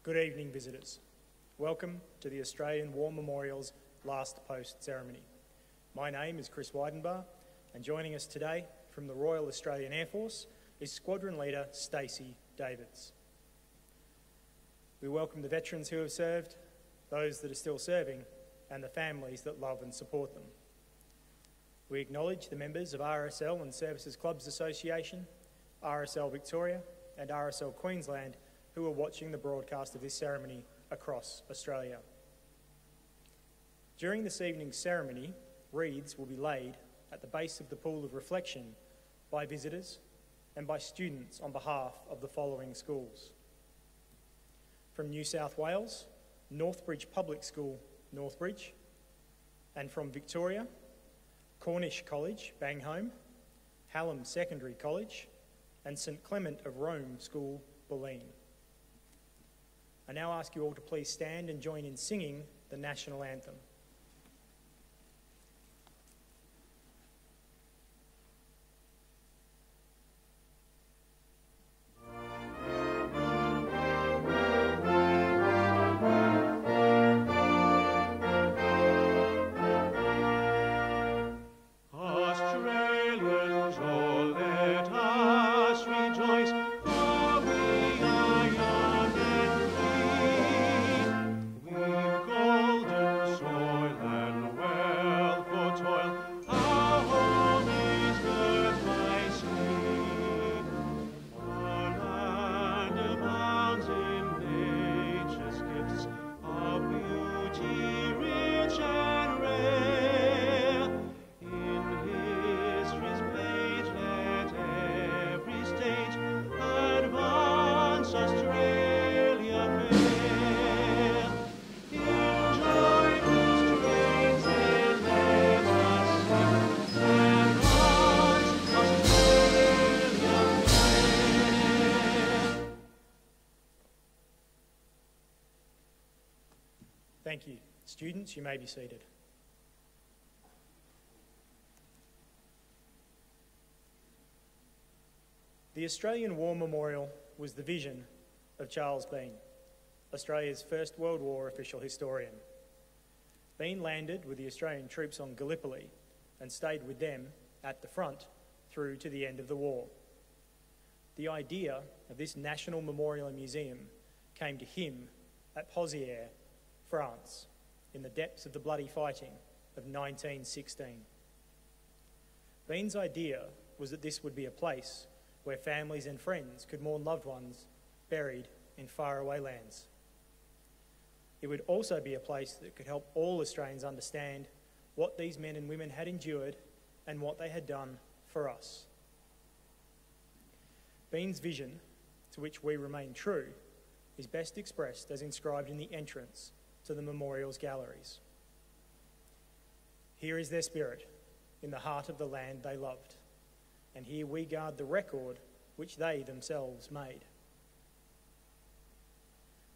Good evening, visitors. Welcome to the Australian War Memorial's last post ceremony. My name is Chris Weidenbar, and joining us today from the Royal Australian Air Force is Squadron Leader Stacey Davids. We welcome the veterans who have served, those that are still serving, and the families that love and support them. We acknowledge the members of RSL and Services Clubs Association, RSL Victoria and RSL Queensland who are watching the broadcast of this ceremony across Australia. During this evening's ceremony, wreaths will be laid at the base of the pool of reflection by visitors and by students on behalf of the following schools. From New South Wales, Northbridge Public School, Northbridge, and from Victoria, Cornish College, Banghome, Hallam Secondary College, and St Clement of Rome School, Bulleen. I now ask you all to please stand and join in singing the national anthem. Thank you. Students, you may be seated. The Australian War Memorial was the vision of Charles Bean, Australia's First World War official historian. Bean landed with the Australian troops on Gallipoli and stayed with them at the front through to the end of the war. The idea of this national memorial and museum came to him at Pozières, France, in the depths of the bloody fighting of 1916. Bean's idea was that this would be a place where families and friends could mourn loved ones buried in faraway lands. It would also be a place that could help all Australians understand what these men and women had endured and what they had done for us. Bean's vision, to which we remain true, is best expressed as inscribed in the entrance to the memorial's galleries. Here is their spirit, in the heart of the land they loved, and here we guard the record which they themselves made.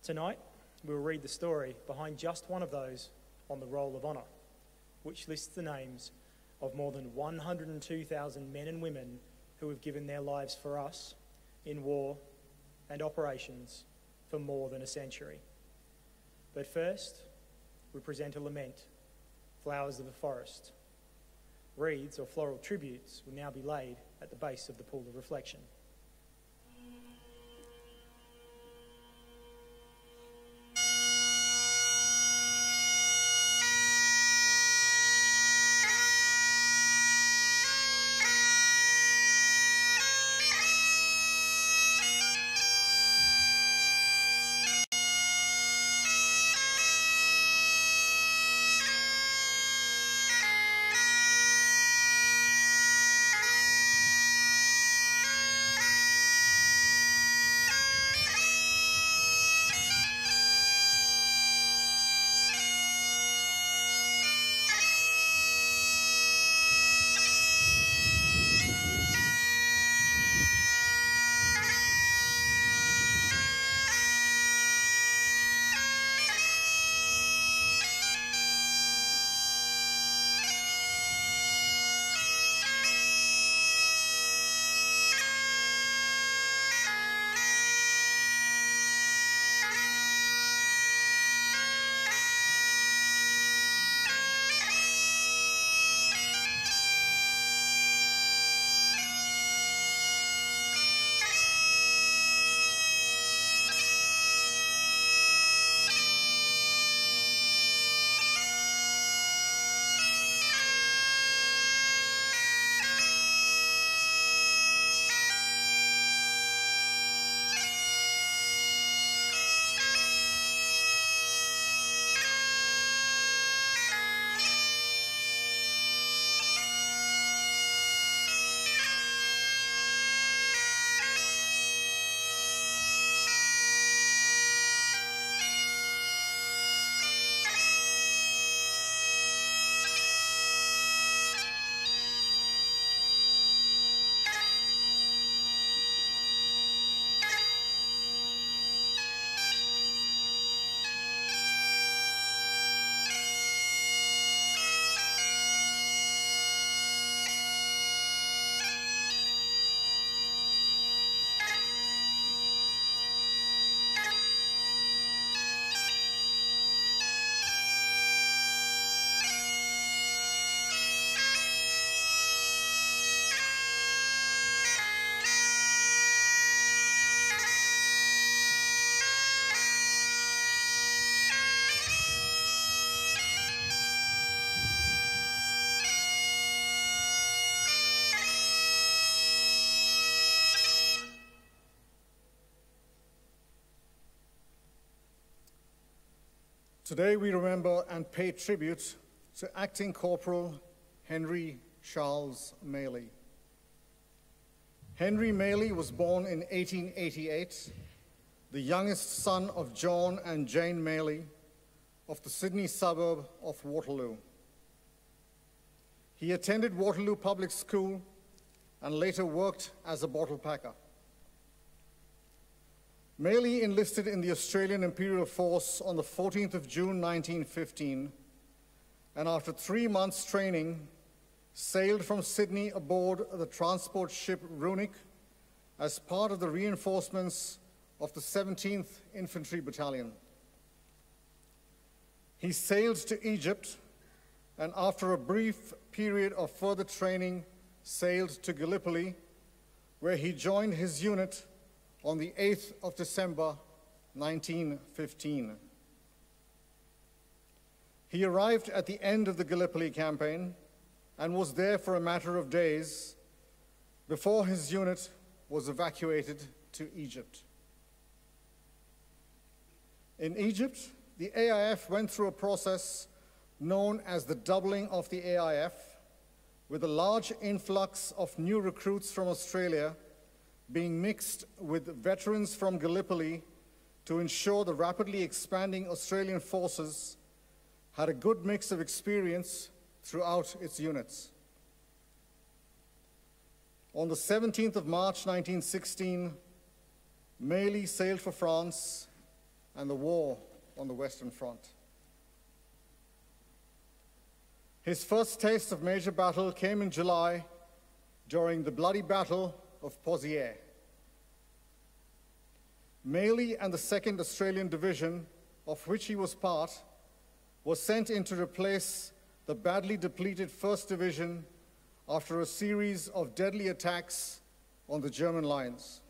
Tonight, we will read the story behind just one of those on the Roll of Honour, which lists the names of more than 102,000 men and women who have given their lives for us in war and operations for more than a century. But first, we present a lament, Flowers of the Forest. Wreaths or floral tributes will now be laid at the base of the pool of reflection. Today we remember and pay tribute to Acting Corporal Henry Charles Mailey. Henry Mailey was born in 1888, the youngest son of John and Jane Mailey of the Sydney suburb of Waterloo. He attended Waterloo Public School and later worked as a bottle packer. Mailey enlisted in the Australian Imperial Force on the 14th of June 1915, and after 3 months' training, sailed from Sydney aboard the transport ship Runic as part of the reinforcements of the 17th Infantry Battalion. He sailed to Egypt, and after a brief period of further training, sailed to Gallipoli, where he joined his unit on the 8th of December, 1915. He arrived at the end of the Gallipoli campaign and was there for a matter of days before his unit was evacuated to Egypt. In Egypt, the AIF went through a process known as the doubling of the AIF, with a large influx of new recruits from Australia being mixed with veterans from Gallipoli to ensure the rapidly expanding Australian forces had a good mix of experience throughout its units. On the 17th of March 1916, Mailey sailed for France and the war on the Western Front. His first taste of major battle came in July during the bloody Battle of Pozières. Mailey and the 2nd Australian Division, of which he was part, was sent in to replace the badly depleted 1st Division after a series of deadly attacks on the German lines.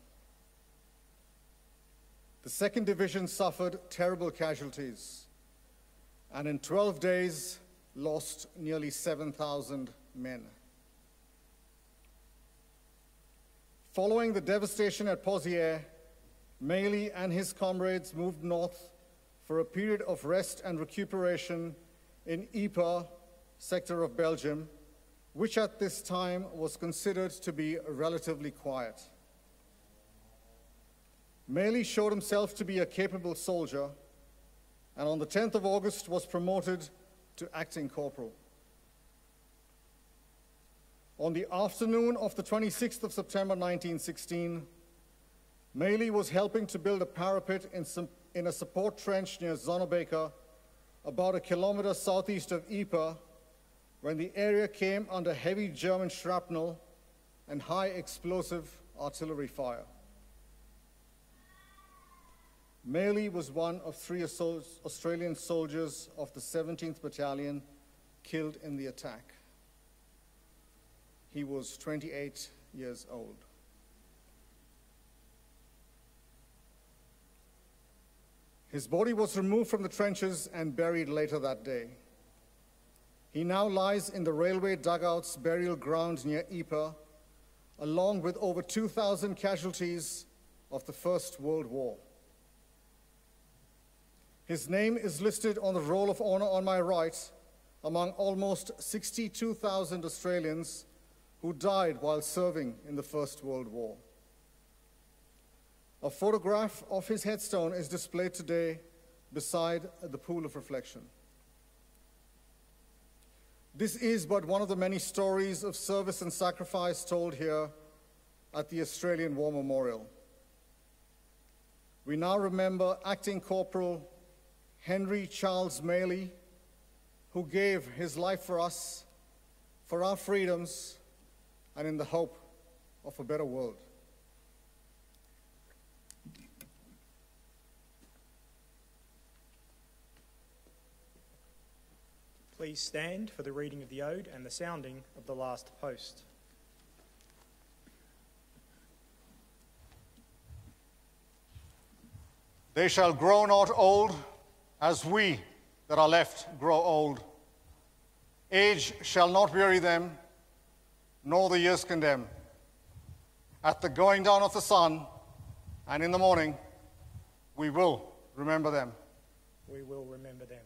The 2nd Division suffered terrible casualties, and in 12 days lost nearly 7,000 men. Following the devastation at Pozières, Mailey and his comrades moved north for a period of rest and recuperation in Ypres sector of Belgium, which at this time was considered to be relatively quiet. Mailey showed himself to be a capable soldier, and on the 10th of August was promoted to acting corporal. On the afternoon of the 26th of September 1916, Mailey was helping to build a parapet in a support trench near Zonnebaker, about a kilometer southeast of Ypres, when the area came under heavy German shrapnel and high explosive artillery fire. Mailey was one of 3 Australian soldiers of the 17th Battalion killed in the attack. He was 28 years old. His body was removed from the trenches and buried later that day. He now lies in the railway dugouts burial ground near Ypres, along with over 2,000 casualties of the First World War. His name is listed on the Roll of Honour on my right, among almost 62,000 Australians who died while serving in the First World War. A photograph of his headstone is displayed today beside the pool of reflection. This is but one of the many stories of service and sacrifice told here at the Australian War Memorial. We now remember Acting Corporal Henry Charles Mailey, who gave his life for us, for our freedoms, and in the hope of a better world. Please stand for the reading of the ode and the sounding of the last post. They shall grow not old, as we that are left grow old. Age shall not weary them, nor the years condemn. At the going down of the sun, and in the morning, we will remember them. We will remember them.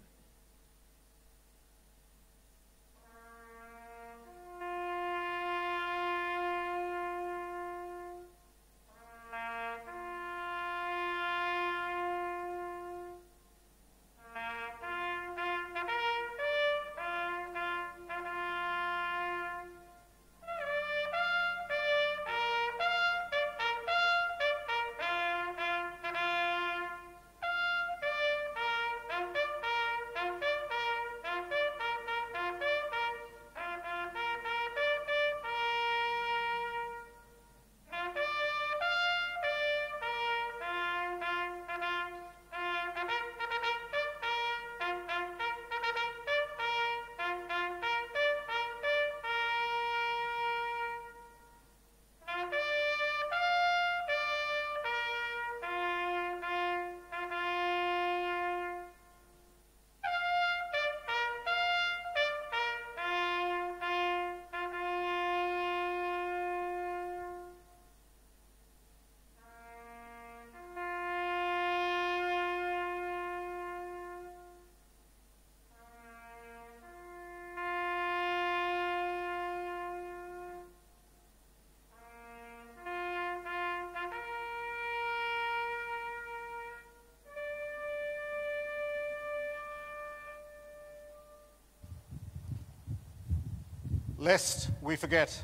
lest we forget.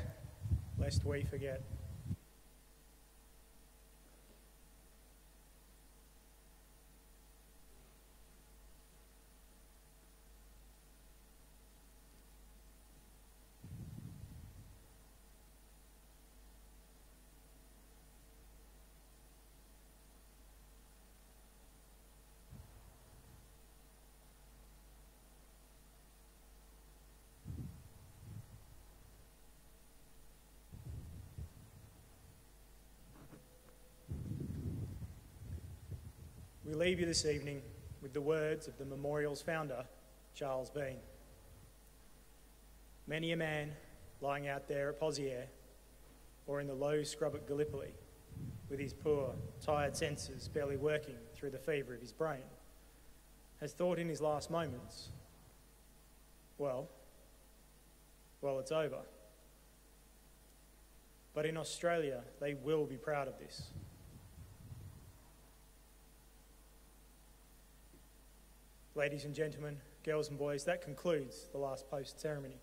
Lest we forget. We leave you this evening with the words of the memorial's founder, Charles Bean. Many a man lying out there at Poziere or in the low scrub at Gallipoli with his poor, tired senses barely working through the fever of his brain has thought in his last moments, well, it's over. But in Australia, they will be proud of this. Ladies and gentlemen, girls and boys, that concludes the last post ceremony.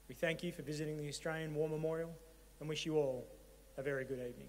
We thank you for visiting the Australian War Memorial and wish you all a very good evening.